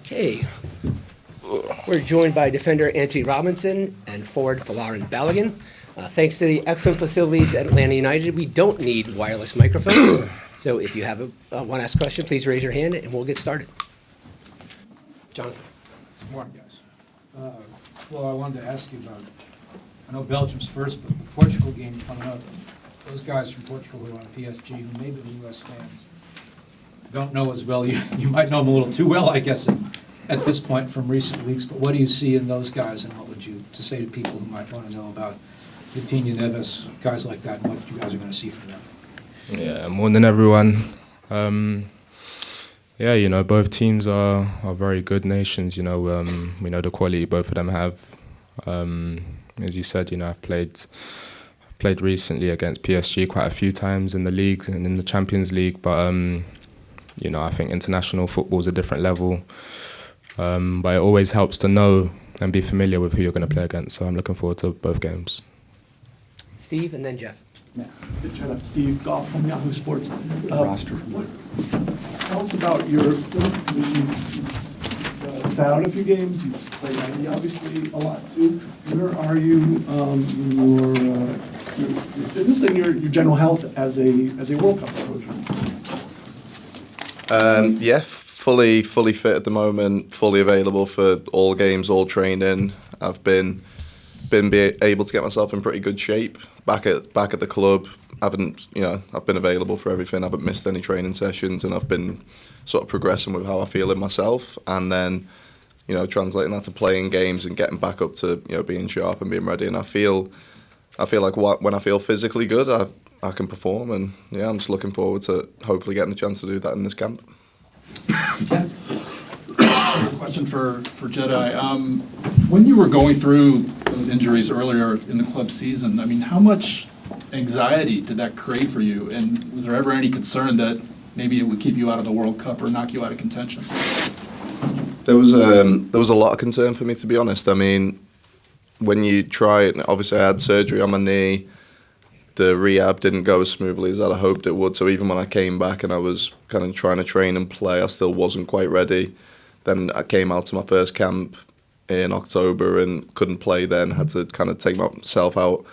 Okay. We're joined by defender Antonee Robinson and forward Folarin Balogun. Thanks to the excellent facilities at Atlanta United, we don't need wireless microphones. So if you have want to ask a question, please raise your hand and we'll get started. Jonathan. Good morning, guys. Flo, I wanted to ask you about, I know Belgium's first, but the Portugal game coming up, those guys from Portugal who are on PSG, who may be the U.S. fans, don't know as well. You might know them a little too well, I guess, at this point from recent weeks, but what do you see in those guys, and what would you to say to people who might want to know about Vitinha, Neves, guys like that, and what you guys are going to see from them? Yeah, more than everyone. Yeah, you know, both teams are very good nations. You know, we know the quality both of them have. As you said, you know, I've played recently against PSG quite a few times in the league and in the Champions League. But you know, I think international football is a different level. But it always helps to know and be familiar with who you're going to play against. So I'm looking forward to both games. Steve and then Jeff. Yeah, Steve Goff from Yahoo Sports. Roster from what? Tell us about your position. Sat out a few games. You played 90 obviously a lot too. Where are you in your fitness and your general health as a World Cup approach? Yeah, fully fit at the moment. Fully available for all games, all training. I've been able to get myself in pretty good shape back at the club. I've been available for everything. I haven't missed any training sessions, and I've been sort of progressing with how I feel in myself, and then, you know, translating that to playing games and getting back up to, you know, being sharp and being ready. And I feel like when I feel physically good, I can perform, and yeah, I'm just looking forward to hopefully getting the chance to do that in this camp. Question for Jedi. When you were going through those injuries earlier in the club season, I mean, how much anxiety did that create for you? And was there ever any concern that maybe it would keep you out of the World Cup or knock you out of contention? There was a lot of concern for me, to be honest. I mean, when you try it, obviously I had surgery on my knee. The rehab didn't go as smoothly as I hoped it would. So even when I came back and I was kind of trying to train and play, I still wasn't quite ready. Then I came out to my first camp in October and couldn't play then. Had to kind of take myself out,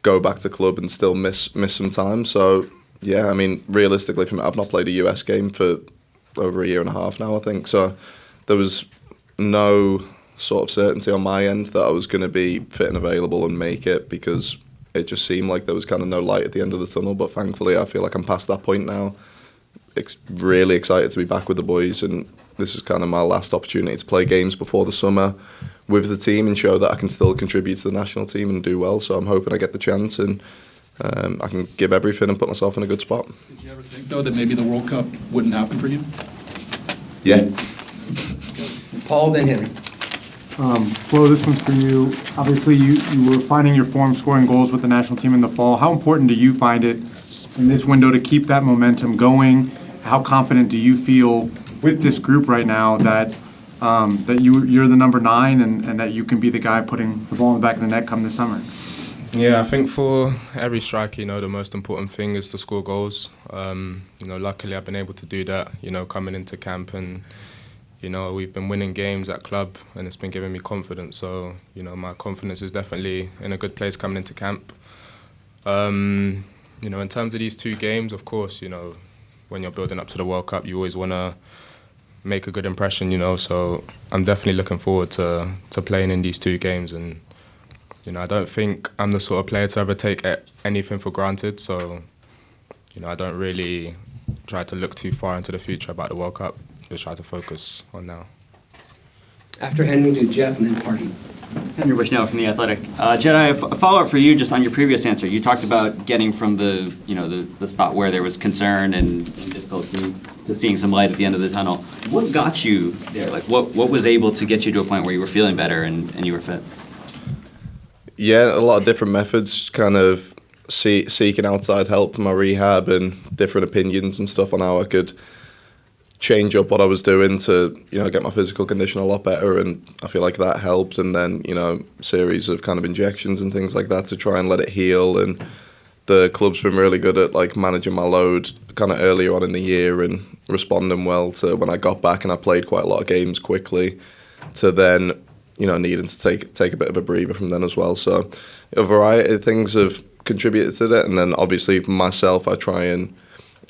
go back to club and still miss some time. So yeah, I mean, realistically, for me, I've not played a US game for over a year and a half now, I think. So there was no sort of certainty on my end that I was going to be fit and available and make it, because it just seemed like there was kind of no light at the end of the tunnel. But thankfully, I feel like I'm past that point now. Really excited to be back with the boys, and this is kind of my last opportunity to play games before the summer with the team and show that I can still contribute to the national team and do well. So I'm hoping I get the chance and I can give everything and put myself in a good spot. Did you ever think, though, that maybe the World Cup wouldn't happen for you? Yeah. Paul, then Henry. Flo, this one's for you. Obviously, you were finding your form scoring goals with the national team in the fall. How important do you find it in this window to keep that momentum going? How confident do you feel with this group right now that you're the number 9 and that you can be the guy putting the ball in the back of the net come this summer? Yeah, I think for every striker, you know, the most important thing is to score goals. You know, luckily I've been able to do that, you know, coming into camp, and, you know, we've been winning games at club and it's been giving me confidence. So, you know, my confidence is definitely in a good place coming into camp. You know, in terms of these 2 games, of course, you know, when you're building up to the World Cup, you always want to make a good impression, you know. So I'm definitely looking forward to playing in these 2 games. And, you know, I don't think I'm the sort of player to ever take anything for granted. So, you know, I don't really try to look too far into the future about the World Cup. Just try to focus on now. After Henry, do Jeff and then Party. Henry Bushnell from The Athletic. Jedi, a follow-up for you just on your previous answer. You talked about getting from the spot where there was concern and difficulty to seeing some light at the end of the tunnel. What got you there? Like, what was able to get you to a point where you were feeling better and you were fit? Yeah, a lot of different methods, kind of seeking outside help for my rehab and different opinions and stuff on how I could change up what I was doing to, you know, get my physical condition a lot better, and I feel like that helped. And then, you know, series of kind of injections and things like that to try and let it heal. And the club's been really good at like managing my load kind of earlier on in the year and responding well to when I got back and I played quite a lot of games quickly, to then, you know, needing to take a bit of a breather from then as well. So a variety of things have contributed to that, and then obviously myself, I try and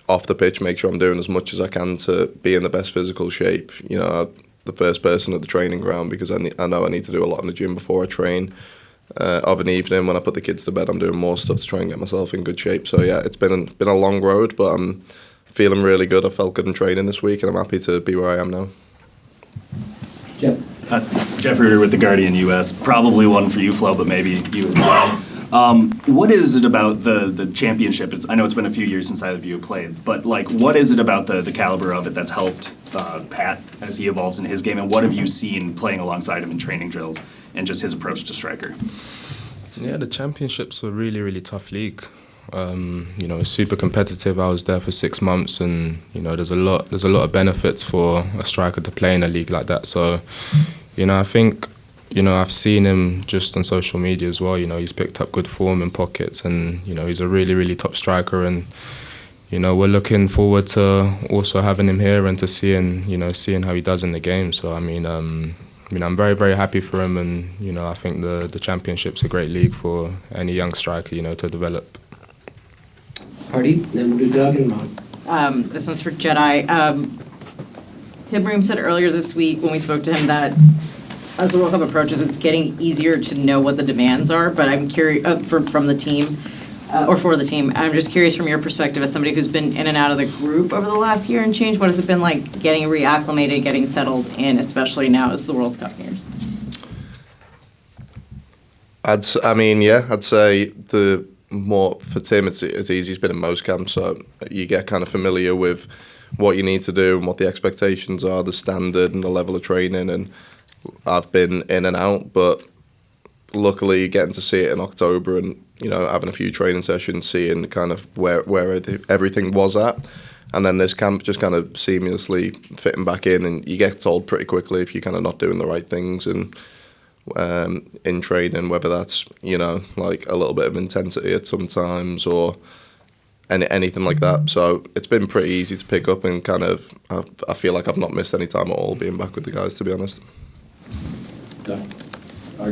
off the pitch make sure I'm doing as much as I can to be in the best physical shape. You know, I'm the first person at the training ground because I know I need to do a lot in the gym before I train. Of an evening when I put the kids to bed, I'm doing more stuff to try and get myself in good shape. So yeah, it's been a long road, but I'm feeling really good. I felt good in training this week, and I'm happy to be where I am now. Jeff? Jeff Ruder with The Guardian US. Probably one for you, Flo, but maybe you as well. What is it about the championship? I know it's been a few years since either of you have played, but like, what is it about the caliber of it that's helped Pat as he evolves in his game, and what have you seen playing alongside him in training drills and just his approach to striker? Yeah, the championship's a really, really tough league. You know, it's super competitive. I was there for 6 months, and you know, there's a lot of benefits for a striker to play in a league like that. So, you know, I think, you know, I've seen him just on social media as well. You know, he's picked up good form in pockets, and you know, he's a really, really top striker. And you know, we're looking forward to also having him here and to seeing how he does in the game. So I mean, I'm very, very happy for him, and you know, I think the championship's a great league for any young striker, you know, to develop. Party, then we'll do Doug and Ron. This one's for Jedi. Tim Ream said earlier this week when we spoke to him that as the World Cup approaches, it's getting easier to know what the demands are. But I'm curious from the team, or for the team. I'm just curious from your perspective as somebody who's been in and out of the group over the last year and change. What has it been like getting reacclimated, getting settled in, especially now as the World Cup nears? I'd say the more for Tim, it's easy. He's been in most camps, so you get kind of familiar with what you need to do and what the expectations are, the standard and the level of training. And I've been in and out, but luckily getting to see it in October and, you know, having a few training sessions, seeing kind of where everything was at. And then this camp just kind of seamlessly fitting back in, and you get told pretty quickly if you're kind of not doing the right things and in training, whether that's, you know, like a little bit of intensity at some times or anything like that. So it's been pretty easy to pick up, and kind of I feel like I've not missed any time at all being back with the guys, to be honest.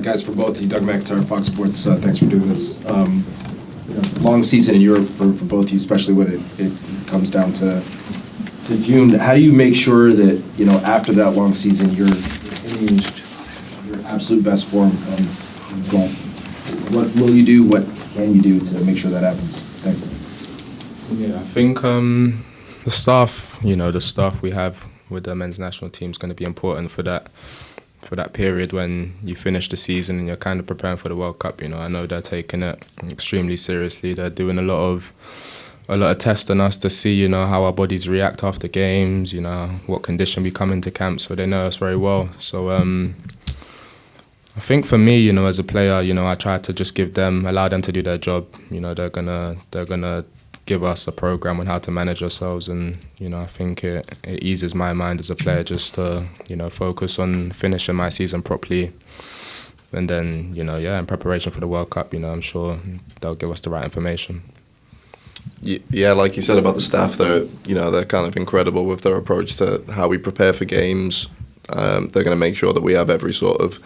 Guys, for both of you, Doug McIntyre, Fox Sports, thanks for doing this. Long season in Europe for both of you, especially when it comes down to June. How do you make sure that, you know, after that long season, you're in your absolute best form June 12th? What will you do? What can you do to make sure that happens? Thanks. Yeah, I think the staff we have with the men's national team is going to be important for that period when you finish the season and you're kind of preparing for the World Cup. You know, I know they're taking it extremely seriously. They're doing a lot of testing us to see, you know, how our bodies react after games, you know, what condition we come into camp, so they know us very well. So I think for me, you know, as a player, you know, I try to just allow them to do their job. You know, they're gonna give us a program on how to manage ourselves, and you know, I think it eases my mind as a player just to, you know, focus on finishing my season properly, and then, you know, in preparation for the World Cup, you know, I'm sure they'll give us the right information. Yeah, like you said about the staff, they're kind of incredible with their approach to how we prepare for games. They're going to make sure that we have every sort of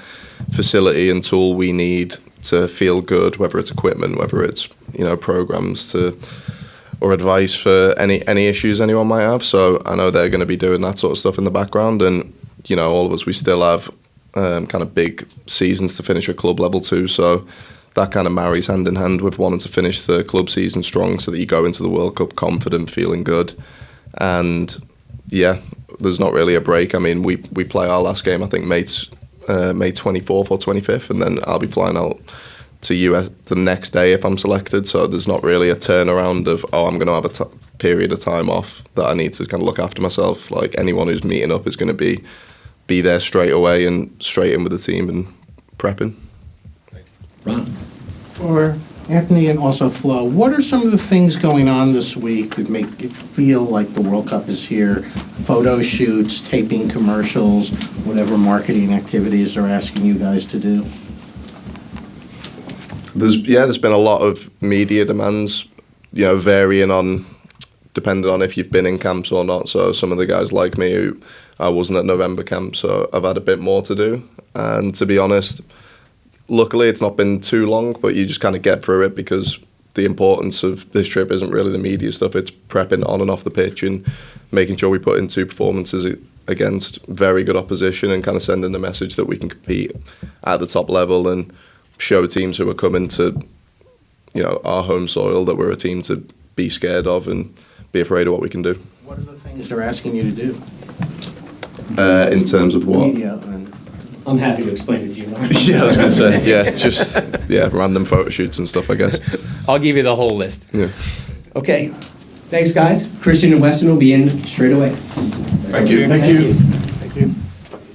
facility and tool we need to feel good, whether it's equipment, whether it's, you know, programs or advice for any issues anyone might have. So I know they're going to be doing that sort of stuff in the background, and you know, all of us, we still have kind of big seasons to finish at club level too. So that kind of marries hand in hand with wanting to finish the club season strong, so that you go into the World Cup confident, feeling good. And yeah, there's not really a break. I mean, we play our last game, I think May 24th or 25th, and then I'll be flying out to US the next day if I'm selected. So there's not really a turnaround of, I'm going to have a period of time off that I need to kind of look after myself. Like anyone who's meeting up is going to be there straight away and straight in with the team and prepping. Ron? For Anthony and also Flo, what are some of the things going on this week that make it feel like the World Cup is here? Photo shoots, taping commercials, whatever marketing activities they're asking you guys to do? There's been a lot of media demands varying on, depending on if you've been in camps or not. So some of the guys like me who I wasn't at November camp, so I've had a bit more to do. And to be honest, luckily it's not been too long, but you just kind of get through it because the importance of this trip isn't really the media stuff. It's prepping on and off the pitch and making sure we put in 2 performances against very good opposition and kind of sending the message that we can compete at the top level and show teams who are coming to, our home soil that we're a team to be scared of and be afraid of what we can do. What are the things they're asking you to do? In terms of what? Media and I'm happy to explain it to you. Yeah, I was going to say, just random photo shoots and stuff, I guess. I'll give you the whole list. Yeah. Okay. Thanks, guys. Christian and Weston will be in straight away. Thank you. Thank you. Thank you.